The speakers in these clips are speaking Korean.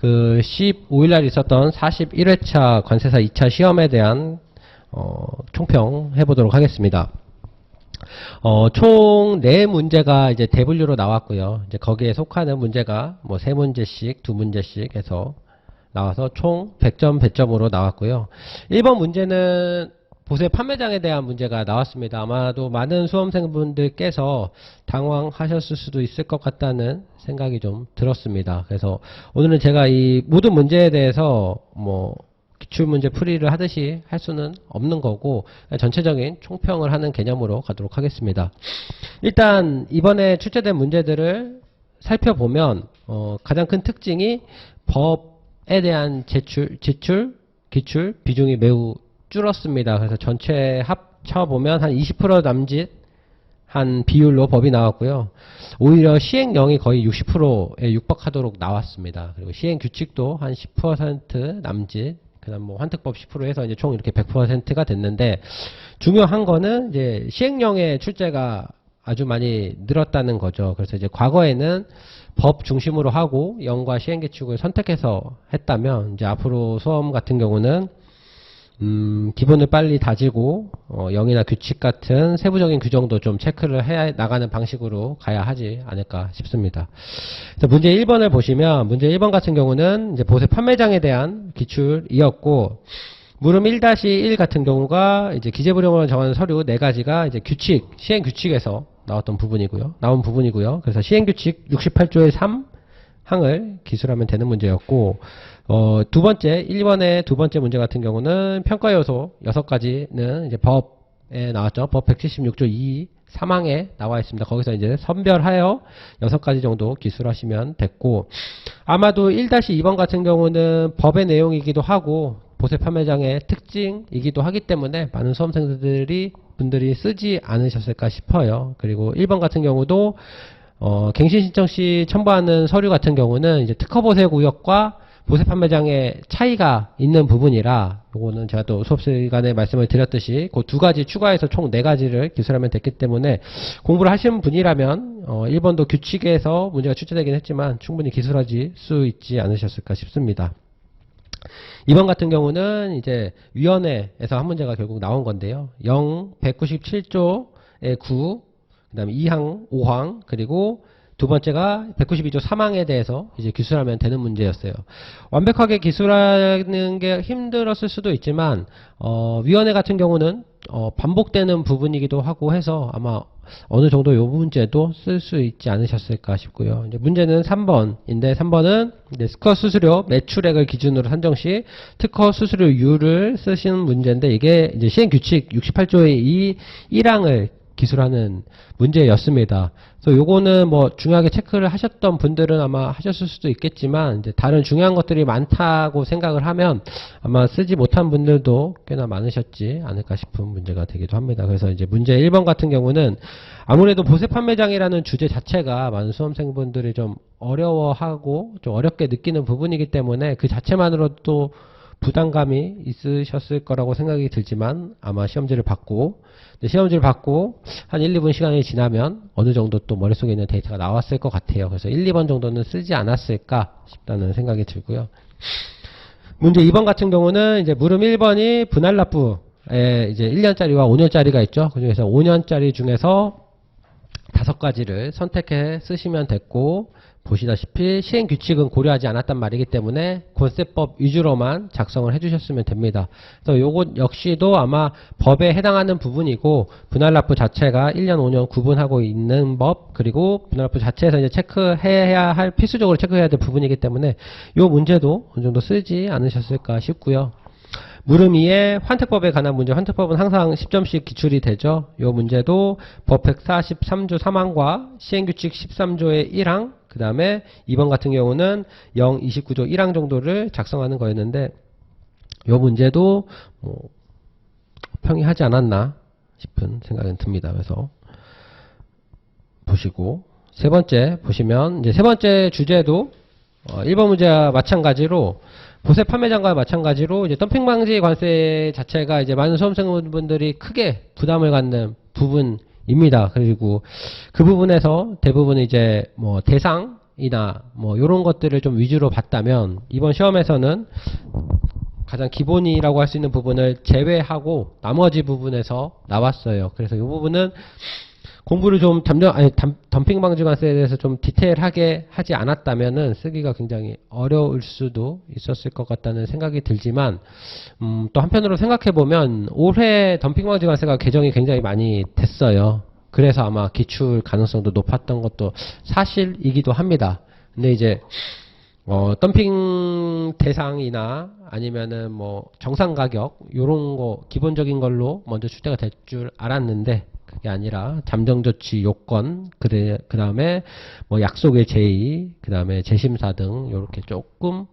그 15일날 있었던 41회차 관세사 2차 시험에 대한 총평 해보도록 하겠습니다. 총 4문제가 이제 대분류로 나왔고요. 이제 거기에 속하는 문제가 뭐 3문제씩, 2문제씩 해서 나와서 총 100점, 100점으로 나왔고요. 1번 문제는 보세 판매장에 대한 문제가 나왔습니다. 아마도 많은 수험생분들께서 당황하셨을 수도 있을 것 같다는 생각이 좀 들었습니다. 그래서 오늘은 제가 이 모든 문제에 대해서 뭐 기출문제 풀이를 하듯이 할 수는 없는 거고 전체적인 총평을 하는 개념으로 가도록 하겠습니다. 일단 이번에 출제된 문제들을 살펴보면 가장 큰 특징이 법에 대한 제출, 기출 비중이 매우 줄었습니다. 그래서 전체 합쳐보면 한 20% 남짓 한 비율로 법이 나왔고요. 오히려 시행령이 거의 60%에 육박하도록 나왔습니다. 그리고 시행 규칙도 한 10% 남짓, 그다음 뭐 환특법 10% 해서 이제 총 이렇게 100%가 됐는데, 중요한 거는 이제 시행령의 출제가 아주 많이 늘었다는 거죠. 그래서 이제 과거에는 법 중심으로 하고 영과 시행 규칙을 선택해서 했다면, 이제 앞으로 수험 같은 경우는 기본을 빨리 다지고 영이나 규칙 같은 세부적인 규정도 좀 체크를 해 나가는 방식으로 가야 하지 않을까 싶습니다. 그래서 문제 1번을 보시면, 문제 1번 같은 경우는 이제 보세 판매장에 대한 기출이었고, 물음 1-1 같은 경우가 이제 기재부령으로 정하는 서류 4가지가 이제 규칙, 시행 규칙에서 나온 부분이고요. 그래서 시행 규칙 68조의 3항을 기술하면 되는 문제였고, 두 번째, 1번의 두 번째 문제 같은 경우는 평가 요소 6가지는 이제 법에 나왔죠. 법 176조 2, 3항에 나와 있습니다. 거기서 이제 선별하여 6가지 정도 기술하시면 됐고, 아마도 1-2번 같은 경우는 법의 내용이기도 하고, 보세 판매장의 특징이기도 하기 때문에 많은 수험생들이 분들이 쓰지 않으셨을까 싶어요. 그리고 1번 같은 경우도, 갱신 신청 시 첨부하는 서류 같은 경우는 이제 특허 보세 구역과 보세 판매장의 차이가 있는 부분이라, 요거는 제가 또 수업 시간에 말씀을 드렸듯이 그 2가지 추가해서 총 4가지를 기술하면 됐기 때문에 공부를 하시는 분이라면 1번도 규칙에서 문제가 출제되긴 했지만 충분히 기술하실 수 있지 않으셨을까 싶습니다. 2번 같은 경우는 이제 위원회에서 한 문제가 결국 나온 건데요. 197조의 9, 그 다음에 2항, 5항, 그리고 두 번째가 192조 3항에 대해서 이제 기술하면 되는 문제였어요. 완벽하게 기술하는 게 힘들었을 수도 있지만, 위원회 같은 경우는, 반복되는 부분이기도 하고 해서 아마 어느 정도 요 문제도 쓸 수 있지 않으셨을까 싶고요. 이제 문제는 3번인데, 3번은 이제 특허 수수료 매출액을 기준으로 산정 시 특허 수수료율을 쓰시는 문제인데, 이게 이제 시행규칙 68조의 이 1항을 기술하는 문제였습니다. 그래서 요거는 뭐 중요하게 체크를 하셨던 분들은 아마 하셨을 수도 있겠지만, 이제 다른 중요한 것들이 많다고 생각을 하면 아마 쓰지 못한 분들도 꽤나 많으셨지 않을까 싶은 문제가 되기도 합니다. 그래서 이제 문제 1번 같은 경우는 아무래도 보세 판매장이라는 주제 자체가 많은 수험생분들이 좀 어려워하고 좀 어렵게 느끼는 부분이기 때문에 그 자체만으로도 부담감이 있으셨을 거라고 생각이 들지만, 아마 시험지를 받고 한 1, 2분 시간이 지나면 어느 정도 또 머릿속에 있는 데이터가 나왔을 것 같아요. 그래서 1, 2번 정도는 쓰지 않았을까 싶다는 생각이 들고요. 문제 2번 같은 경우는 이제 물음 1번이 분할납부에 이제 1년짜리와 5년짜리가 있죠. 그 중에서 5년짜리 중에서 5가지를 선택해 쓰시면 됐고, 보시다시피 시행규칙은 고려하지 않았단 말이기 때문에 권세법 위주로만 작성을 해주셨으면 됩니다. 그래서 요것 역시도 아마 법에 해당하는 부분이고, 분할납부 자체가 1년, 5년 구분하고 있는 법, 그리고 분할납부 자체에서 이제 체크해야 할, 필수적으로 체크해야 될 부분이기 때문에 요 문제도 어느 정도 쓰지 않으셨을까 싶고요. 물음 2에 환특법에 관한 문제, 환특법은 항상 10점씩 기출이 되죠. 이 문제도 법 143조 3항과 시행규칙 13조의 1항, 그 다음에 2번 같은 경우는 29조 1항 정도를 작성하는 거였는데, 이 문제도 뭐 평이하지 않았나 싶은 생각은 듭니다. 그래서 보시고, 세 번째 보시면 이제 세 번째 주제도 1번 문제와 마찬가지로 보세 판매장과 마찬가지로 이제 덤핑 방지 관세 자체가 이제 많은 수험생분들이 크게 부담을 갖는 부분입니다. 그리고 그 부분에서 대부분 이제 뭐 대상 대상이나 뭐 요런 것들을 좀 위주로 봤다면 이번 시험에서는 가장 기본이라고 할 수 있는 부분을 제외하고 나머지 부분에서 나왔어요. 그래서 이 부분은 공부를 좀 덤핑 방지 관세에 대해서 좀 디테일하게 하지 않았다면은 쓰기가 굉장히 어려울 수도 있었을 것 같다는 생각이 들지만, 또 한편으로 생각해보면 올해 덤핑 방지 관세가 개정이 굉장히 많이 됐어요. 그래서 아마 기출 가능성도 높았던 것도 사실이기도 합니다. 근데 이제 덤핑 대상이나 아니면은 뭐 정상 가격 요런 거 기본적인 걸로 먼저 출제가 될 줄 알았는데 그게 아니라 잠정 조치 요건 그다음에 뭐 약속의 제의 그다음에 재심사 등 요렇게 조금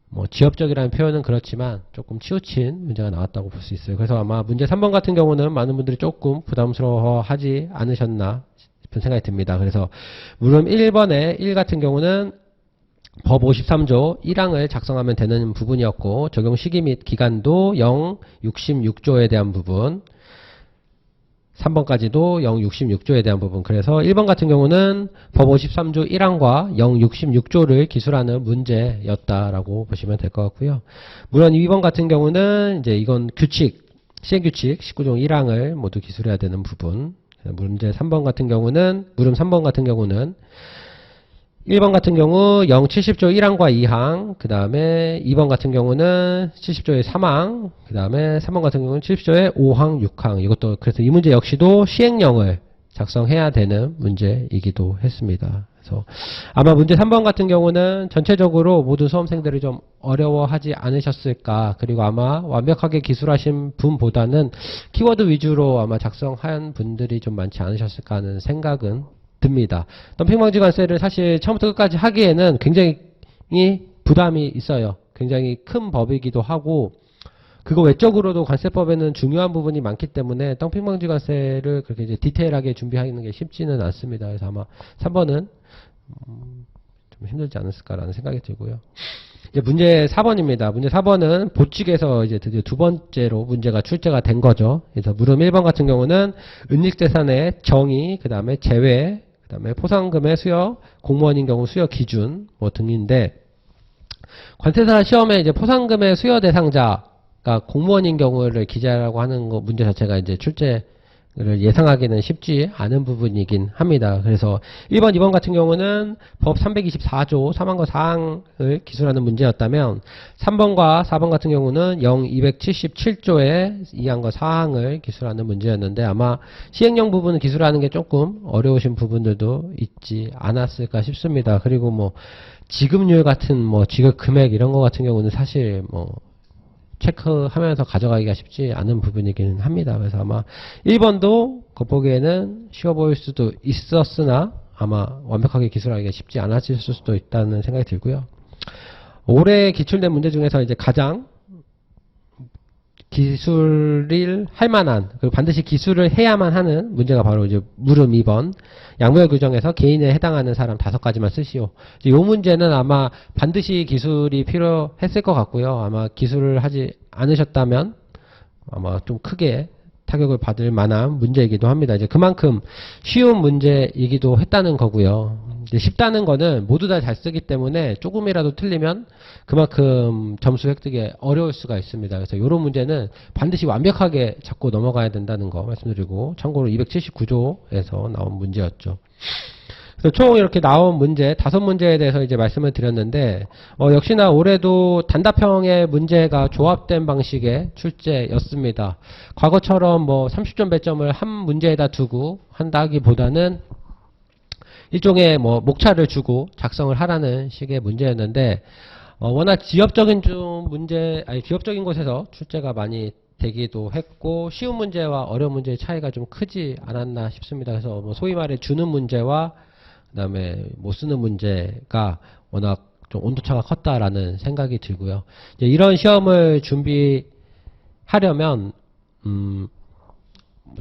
뭐 지엽적이라는 표현은 그렇지만 조금 치우친 문제가 나왔다고 볼 수 있어요. 그래서 아마 문제 3번 같은 경우는 많은 분들이 조금 부담스러워하지 않으셨나 싶은 생각이 듭니다. 그래서 물음 1번에 1 같은 경우는 법 53조 1항을 작성하면 되는 부분이었고 적용 시기 및 기간도 0, 66조에 대한 부분 3번까지도 0, 66조에 대한 부분. 그래서 1번 같은 경우는 법 53조 1항과 0, 66조를 기술하는 문제였다라고 보시면 될 것 같고요. 물론 2번 같은 경우는 이제 이건 규칙, 시행규칙 19종 1항을 모두 기술해야 되는 부분. 문제 3번 같은 경우는, 물음 3번 같은 경우는 1번 같은 경우 0, 70조 1항과 2항, 그 다음에 2번 같은 경우는 70조의 3항, 그 다음에 3번 같은 경우는 70조의 5항, 6항. 이것도, 그래서 이 문제 역시도 시행령을 작성해야 되는 문제이기도 했습니다. 그래서 아마 문제 3번 같은 경우는 전체적으로 모든 수험생들이 좀 어려워하지 않으셨을까. 그리고 아마 완벽하게 기술하신 분보다는 키워드 위주로 아마 작성한 분들이 좀 많지 않으셨을까 하는 생각은 듭니다. 덤핑 방지 관세를 사실 처음부터 끝까지 하기에는 굉장히 부담이 있어요. 굉장히 큰 법이기도 하고 그거 외적으로도 관세법에는 중요한 부분이 많기 때문에 덤핑 방지 관세를 그렇게 이제 디테일하게 준비하는 게 쉽지는 않습니다. 그래서 아마 3번은 좀 힘들지 않았을까라는 생각이 들고요. 이제 문제 4번입니다. 문제 4번은 보칙에서 이제 드디어 두 번째로 문제가 출제가 된 거죠. 그래서 물음 1번 같은 경우는 은닉재산의 정의, 그 다음에 제외, 그 다음에 포상금의 수여, 공무원인 경우 수여 기준 뭐 등인데 관세사 시험에 이제 포상금의 수여 대상자가 공무원인 경우를 기재하라고 하는 거 문제 자체가 이제 출제를 예상하기는 쉽지 않은 부분이긴 합니다. 그래서 1번, 2번 같은 경우는 법 324조 3항과 4항을 기술하는 문제였다면 3번과 4번 같은 경우는 0, 277조의 2항과 4항을 기술하는 문제였는데 아마 시행령 부분을 기술하는 게 조금 어려우신 부분들도 있지 않았을까 싶습니다. 그리고 뭐 지급률 같은 뭐 지급 금액 이런 거 같은 경우는 사실 뭐 체크하면서 가져가기가 쉽지 않은 부분이기는 합니다. 그래서 아마 1번도 겉보기에는 쉬워 보일 수도 있었으나 아마 완벽하게 기술하기가 쉽지 않았을 수도 있다는 생각이 들고요. 올해 기출된 문제 중에서 이제 가장 기술을 할 만한, 그리고 반드시 기술을 해야만 하는 문제가 바로 이제 물음 2번. 양무열 규정에서 개인에 해당하는 사람 5가지만 쓰시오. 이 문제는 아마 반드시 기술이 필요했을 것 같고요. 아마 기술을 하지 않으셨다면 아마 좀 크게 타격을 받을 만한 문제이기도 합니다. 이제 그만큼 쉬운 문제이기도 했다는 거고요. 이제 쉽다는 거는 모두 다 잘 쓰기 때문에 조금이라도 틀리면 그만큼 점수 획득에 어려울 수가 있습니다. 그래서 이런 문제는 반드시 완벽하게 잡고 넘어가야 된다는 거 말씀드리고 참고로 279조에서 나온 문제였죠. 그래서 총 이렇게 나온 문제 5문제에 대해서 이제 말씀을 드렸는데 역시나 올해도 단답형의 문제가 조합된 방식의 출제였습니다. 과거처럼 뭐 30점 배점을 한 문제에다 두고 한다기보다는 일종의 뭐 목차를 주고 작성을 하라는 식의 문제였는데 워낙 지엽적인 지엽적인 곳에서 출제가 많이 되기도 했고 쉬운 문제와 어려운 문제의 차이가 좀 크지 않았나 싶습니다. 그래서 뭐 소위 말해 주는 문제와 그다음에 못 쓰는 문제가 워낙 좀 온도차가 컸다라는 생각이 들고요. 이제 이런 시험을 준비하려면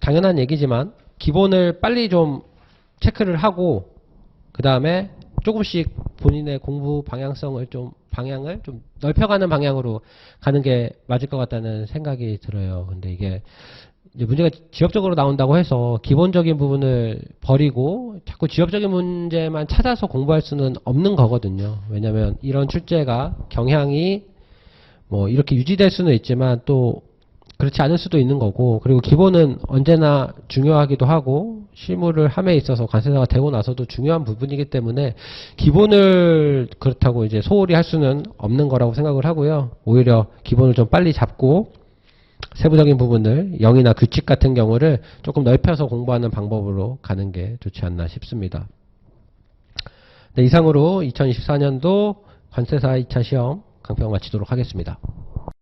당연한 얘기지만 기본을 빨리 좀 체크를 하고 그 다음에 조금씩 본인의 공부 방향을 좀 넓혀가는 방향으로 가는 게 맞을 것 같다는 생각이 들어요. 근데 이게 이제 문제가 지역적으로 나온다고 해서 기본적인 부분을 버리고 자꾸 지역적인 문제만 찾아서 공부할 수는 없는 거거든요. 왜냐하면 이런 출제가 경향이 뭐 이렇게 유지될 수는 있지만 또 그렇지 않을 수도 있는 거고, 그리고 기본은 언제나 중요하기도 하고 실무를 함에 있어서 관세사가 되고 나서도 중요한 부분이기 때문에 기본을 그렇다고 이제 소홀히 할 수는 없는 거라고 생각을 하고요. 오히려 기본을 좀 빨리 잡고 세부적인 부분을 영이나 규칙 같은 경우를 조금 넓혀서 공부하는 방법으로 가는 게 좋지 않나 싶습니다. 네, 이상으로 2024년도 관세사 2차 시험 강평 마치도록 하겠습니다.